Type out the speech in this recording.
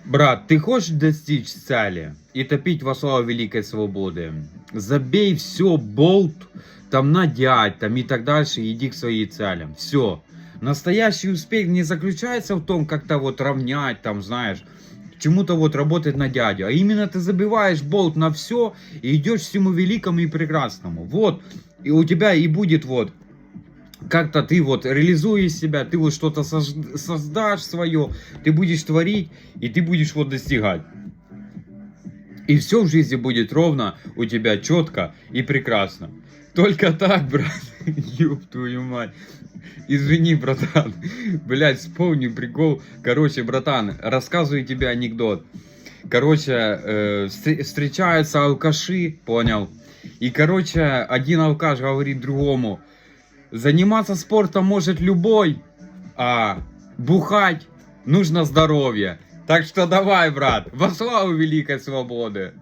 Брат, ты хочешь достичь цели и топить во славу великой свободы? Забей все, болт, там на дядь, там и так дальше, и иди к своим целям. Все. Настоящий успех не заключается в том, как-то вот равнять, там, знаешь, чему-то вот работать на дядю. А именно ты забиваешь болт на все и идешь всему великому и прекрасному. Вот. И у тебя и будет вот как-то ты вот реализуешь себя, ты вот что-то создашь свое, ты будешь творить, и ты будешь вот достигать. И все в жизни будет ровно у тебя четко и прекрасно. Только так, брат. Ёб твою мать. Извини, братан. Блять, вспомни прикол. Короче, братан, рассказываю тебе анекдот. Короче, встречаются алкаши, понял? И, короче, один алкаш говорит другому: заниматься спортом может любой, а бухать нужно здоровье. Так что давай, брат, во славу великой свободы.